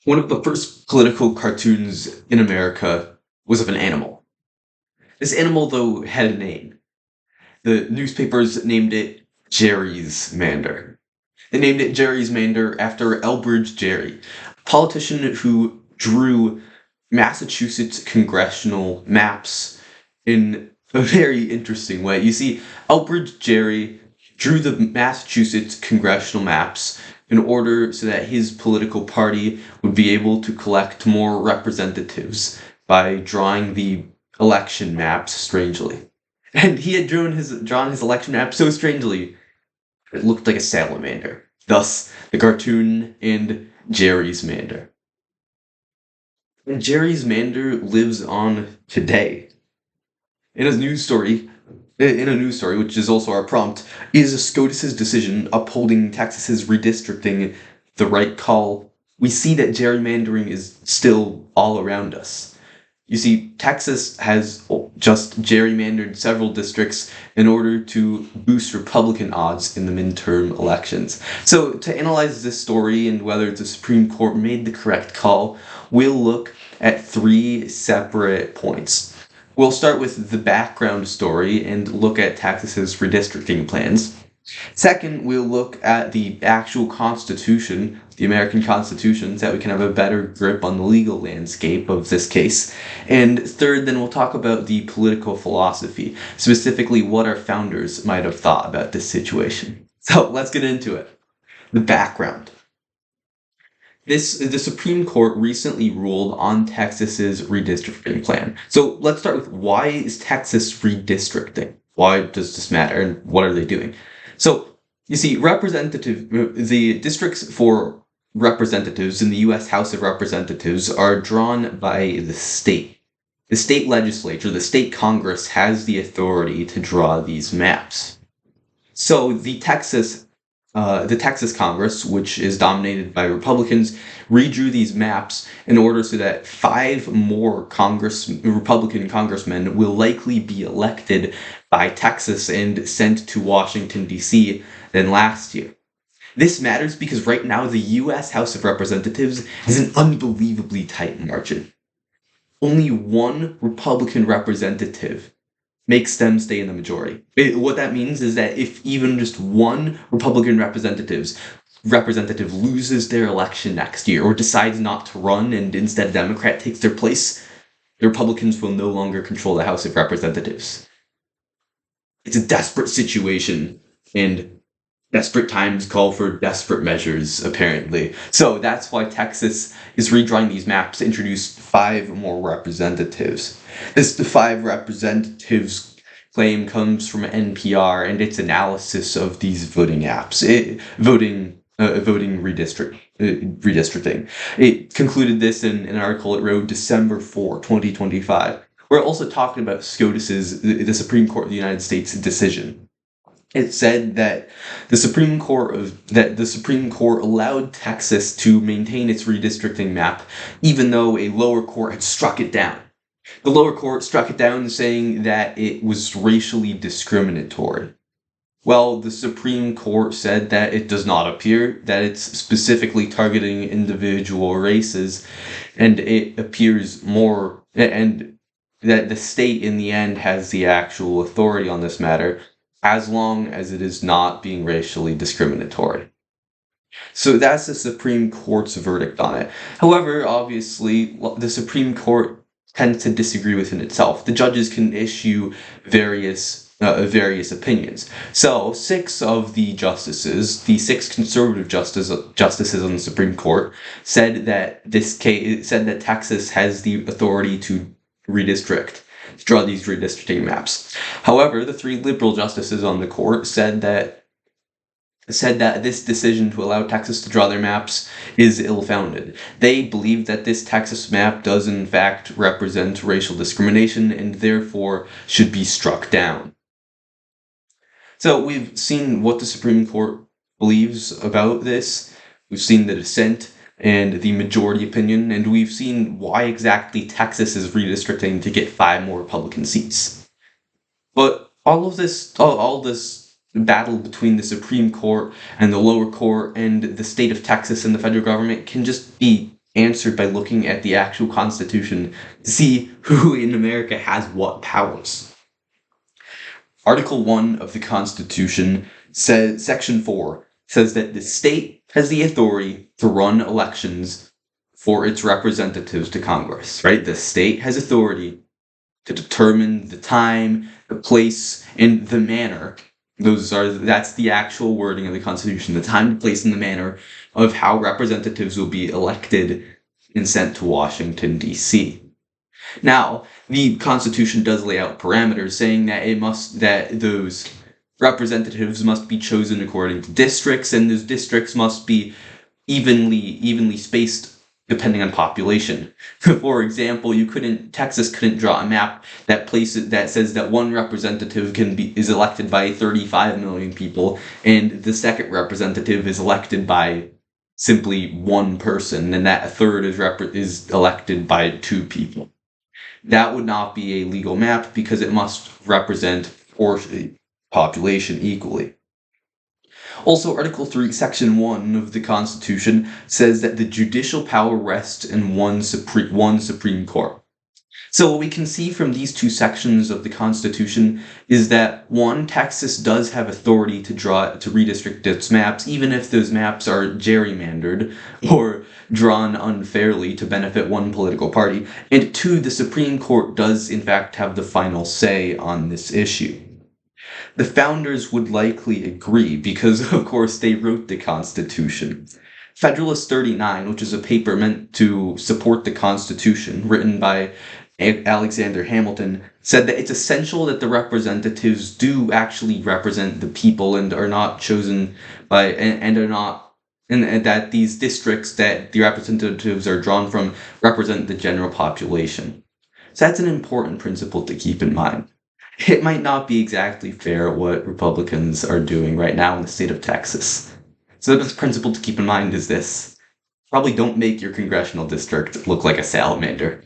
One of the first political cartoons in America was of an animal. This animal, though, had a name. The newspapers named it Jerry's Mander. They named it Jerry's Mander after Elbridge Gerry, a politician who drew Massachusetts congressional maps in a very interesting way. You see, Elbridge Gerry drew the Massachusetts congressional maps in order so that his political party would be able to collect more representatives by drawing the election maps strangely. And he had drawn his election map so strangely it looked like a salamander. Thus, the cartoon and Jerry's Mander. And Jerry's Mander lives on today. In a news story, which is also our prompt, is SCOTUS's decision upholding Texas's redistricting the right call? We see that gerrymandering is still all around us. You see, Texas has just gerrymandered several districts in order to boost Republican odds in the midterm elections. So, to analyze this story and whether the Supreme Court made the correct call, we'll look at three separate points. We'll start with the background story and look at Texas's redistricting plans. Second, we'll look at the actual Constitution, the American Constitution, so that we can have a better grip on the legal landscape of this case. And third, then we'll talk about the political philosophy, specifically what our founders might have thought about this situation. So let's get into it. The background. The Supreme Court recently ruled on Texas's redistricting plan. So let's start with why is Texas redistricting? Why does this matter and what are they doing? So, you see, the districts for representatives in the U.S. House of Representatives are drawn by the state. The state legislature, the state Congress, has the authority to draw these maps. So the Texas Congress, which is dominated by Republicans, redrew these maps in order so that 5 more Republican congressmen will likely be elected by Texas and sent to Washington, D.C. than last year. This matters because right now the U.S. House of Representatives has an unbelievably tight margin. Only 1 Republican representative makes them stay in the majority. What that means is that if even just 1 Republican representative loses their election next year or decides not to run and instead a Democrat takes their place, the Republicans will no longer control the House of Representatives. It's a desperate situation, and desperate times call for desperate measures, apparently. So that's why Texas is redrawing these maps to introduce 5 more representatives. The 5 representatives claim comes from NPR and its analysis of these voting apps, voting redistricting. It concluded this in an article it wrote December 4, 2025. We're also talking about SCOTUS's, the Supreme Court of the United States decision. It said that the Supreme Court allowed Texas to maintain its redistricting map, even though a lower court had struck it down. The lower court struck it down, saying that it was racially discriminatory. Well, the Supreme Court said that it does not appear that it's specifically targeting individual races, and it appears more, and that the state in the end has the actual authority on this matter, as long as it is not being racially discriminatory. So that's the Supreme Court's verdict on it. However, obviously, the Supreme Court tends to disagree within itself. The judges can issue various opinions. So 6 of the justices, the 6 conservative justices on the Supreme Court, said that Texas has the authority to redistrict, to draw these redistricting maps. However, the 3 liberal justices on the court said that this decision to allow Texas to draw their maps is ill-founded. They believe that this Texas map does in fact represent racial discrimination and therefore should be struck down. So we've seen what the Supreme Court believes about this. We've seen the dissent and the majority opinion, and we've seen why exactly Texas is redistricting to get 5 more Republican seats. But all this battle between the Supreme Court and the lower court and the state of Texas and the federal government can just be answered by looking at the actual Constitution to see who in America has what powers. Article 1 of the Constitution says, Section 4, says that the state has the authority to run elections for its representatives to Congress, right? The state has authority to determine the time, the place, and the manner. That's the actual wording of the Constitution, the time, the place, and the manner of how representatives will be elected and sent to Washington, D.C. Now, the Constitution does lay out parameters, saying that those representatives must be chosen according to districts, and those districts must be evenly spaced depending on population. For example, Texas couldn't draw a map that says that one representative is elected by 35 million people, and the second representative is elected by simply one person, and that a third is elected by 2 people. That would not be a legal map because it must represent the population equally. Also, Article 3, Section 1 of the Constitution says that the judicial power rests in one Supreme Court. So what we can see from these 2 sections of the Constitution is that, 1, Texas does have authority to redistrict its maps, even if those maps are gerrymandered or drawn unfairly to benefit one political party. And 2, the Supreme Court does in fact have the final say on this issue. The founders would likely agree because, of course, they wrote the Constitution. Federalist 39, which is a paper meant to support the Constitution, written by Alexander Hamilton, said that it's essential that the representatives do actually represent the people and are not chosen by and that these districts that the representatives are drawn from represent the general population. So that's an important principle to keep in mind. It might not be exactly fair what Republicans are doing right now in the state of Texas. So the principle to keep in mind is this: probably don't make your congressional district look like a salamander.